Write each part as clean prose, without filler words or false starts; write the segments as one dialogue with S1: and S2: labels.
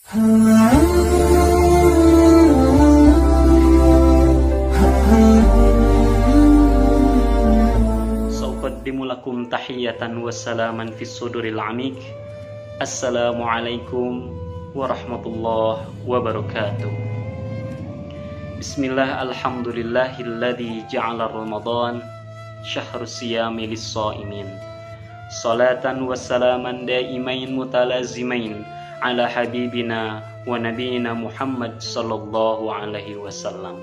S1: Sauqaddimu lakum tahiyatan wa salaman fis suduril amik. Assalamualaikum warahmatullahi wabarakatuh. Bismillah, alhamdulillahilladzi ja'ala Ramadan syahrus siyami lis-shaimin. Salatan wa salaman daimain mutalazimain ala habibina wa nabiyina Muhammad sallallahu alaihi wasallam.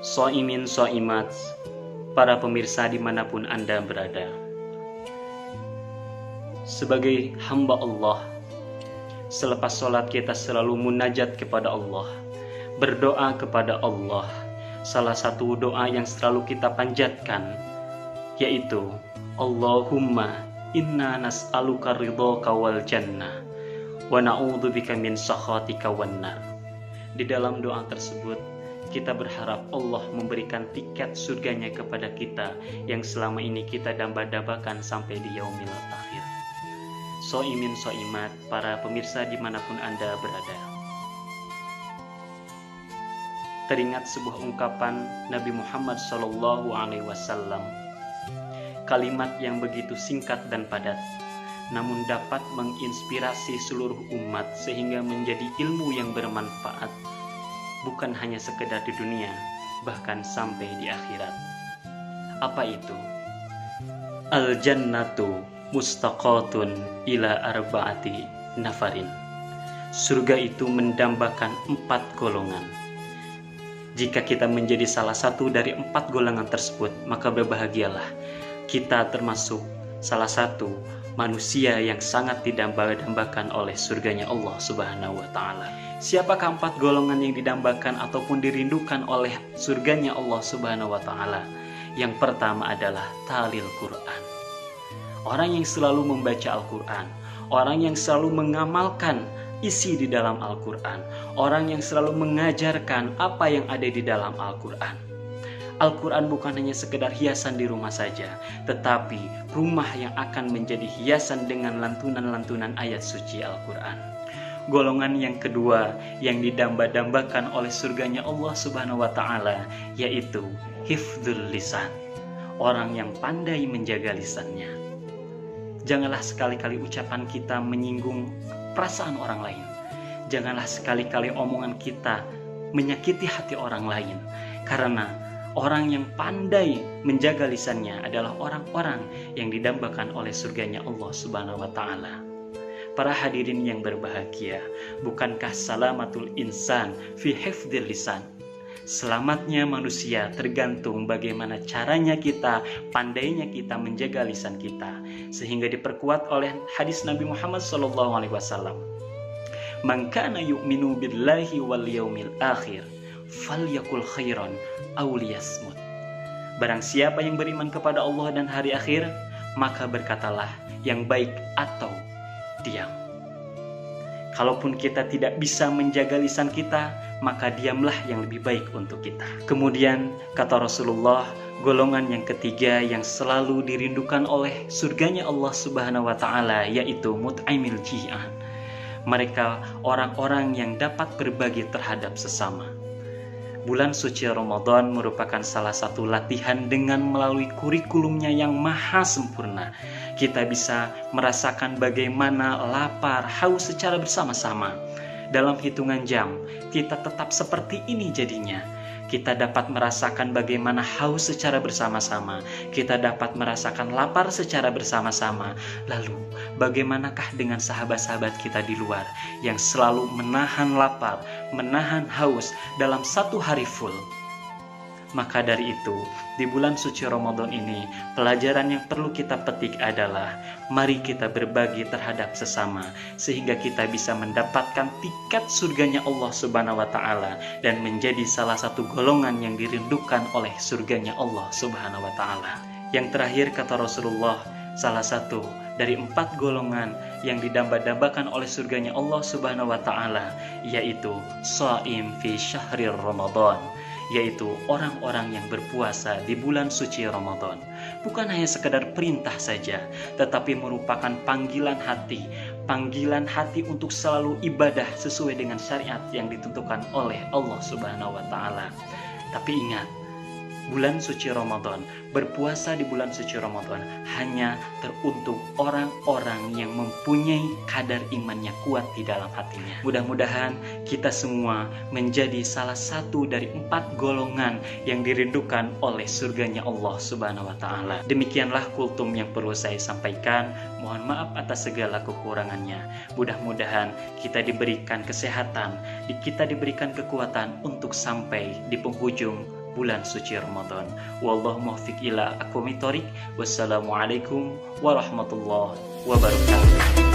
S1: Shaimin shaimat, para pemirsa dimanapun Anda berada. Sebagai hamba Allah, selepas sholat kita selalu munajat kepada Allah, berdoa kepada Allah. Salah satu doa yang selalu kita panjatkan yaitu Allahumma inna nas'aluka ridhaka wal jannah wa na'udzubika min sakhatika wan nar. Di dalam doa tersebut kita berharap Allah memberikan tiket surganya kepada kita yang selama ini kita damba-dambakan sampai di yaumil akhir. Shaimin shaimat, para pemirsa dimanapun Anda berada. Teringat sebuah ungkapan Nabi Muhammad SAW, kalimat yang begitu singkat dan padat, namun dapat menginspirasi seluruh umat sehingga menjadi ilmu yang bermanfaat, bukan hanya sekedar di dunia, bahkan sampai di akhirat. Apa itu? Al-jannatu mustaqatun ila arba'ati nafarin. Surga itu mendambakan 4 golongan. Jika kita menjadi salah satu dari 4 golongan tersebut, maka berbahagialah. Kita termasuk salah satu manusia yang sangat didamba-dambakan oleh surganya Allah Subhanahu wa Ta'ala. Siapakah 4 golongan yang didambakan ataupun dirindukan oleh surganya Allah Subhanahu wa Ta'ala? Yang pertama adalah talil Quran. Orang yang selalu membaca Al-Quran, orang yang selalu mengamalkan isi di dalam Al-Quran, orang yang selalu mengajarkan apa yang ada di dalam Al-Quran. Al-Quran bukan hanya sekedar hiasan di rumah saja, tetapi rumah yang akan menjadi hiasan dengan lantunan-lantunan ayat suci Al-Quran. Golongan yang kedua yang didamba-dambakan oleh surganya Allah Subhanahu wa Ta'ala yaitu hifdzul lisan, orang yang pandai menjaga lisannya. Janganlah sekali-kali ucapan kita menyinggung perasaan orang lain. Janganlah sekali-kali omongan kita menyakiti hati orang lain. Karena orang yang pandai menjaga lisannya adalah orang-orang yang didambakan oleh surganya Allah Subhanahu wa Ta'ala. Para hadirin yang berbahagia, bukankah salamatul insan fi hifdzil lisan? Selamatnya manusia tergantung bagaimana caranya kita, pandainya kita menjaga lisan kita, sehingga diperkuat oleh hadis Nabi Muhammad SAW. Man kana yu'minu billahi wal yaumil akhir falyakul khairan aw liyasmut. Barang siapa yang beriman kepada Allah dan hari akhir, maka berkatalah yang baik atau diam. Kalaupun kita tidak bisa menjaga lisan kita, maka diamlah yang lebih baik untuk kita. Kemudian kata Rasulullah, golongan yang ketiga yang selalu dirindukan oleh surganya Allah Subhanahu wa Ta'ala yaitu mut'aimil ji'an. Mereka orang-orang yang dapat berbagi terhadap sesama. Bulan suci Ramadan merupakan salah satu latihan dengan melalui kurikulumnya yang maha sempurna. Kita bisa merasakan bagaimana lapar, haus secara bersama-sama. Dalam hitungan jam, kita tetap seperti ini jadinya. Kita dapat merasakan bagaimana haus secara bersama-sama. Kita dapat merasakan lapar secara bersama-sama. Lalu, bagaimanakah dengan sahabat-sahabat kita di luar yang selalu menahan lapar, menahan haus dalam satu hari full? Maka dari itu, di bulan suci Ramadan ini, pelajaran yang perlu kita petik adalah mari kita berbagi terhadap sesama sehingga kita bisa mendapatkan tiket surganya Allah Subhanahu wa Ta'ala dan menjadi salah satu golongan yang dirindukan oleh surganya Allah Subhanahu wa Ta'ala. Yang terakhir kata Rasulullah, salah satu dari 4 golongan yang didamba-dambakan oleh surganya Allah Subhanahu wa Ta'ala yaitu shaim fi syahrir Ramadan, yaitu orang-orang yang berpuasa di bulan suci Ramadan. Bukan hanya sekedar perintah saja, tetapi merupakan panggilan hati, panggilan hati untuk selalu ibadah sesuai dengan syariat yang ditentukan oleh Allah Subhanahu wa taala. Tapi ingat, bulan suci Ramadan, berpuasa di bulan suci Ramadan hanya teruntuk orang-orang yang mempunyai kadar imannya kuat di dalam hatinya. Mudah-mudahan kita semua menjadi salah satu dari 4 golongan yang dirindukan oleh surganya Allah Subhanahu wa taala. Demikianlah kultum yang perlu saya sampaikan. Mohon maaf atas segala kekurangannya. Mudah-mudahan kita diberikan kesehatan, kita diberikan kekuatan untuk sampai di penghujung bulan suci Ramadan. Wallahu muwaffiq ila aqwamit thoriq. Wassalamualaikum warahmatullahi wabarakatuh.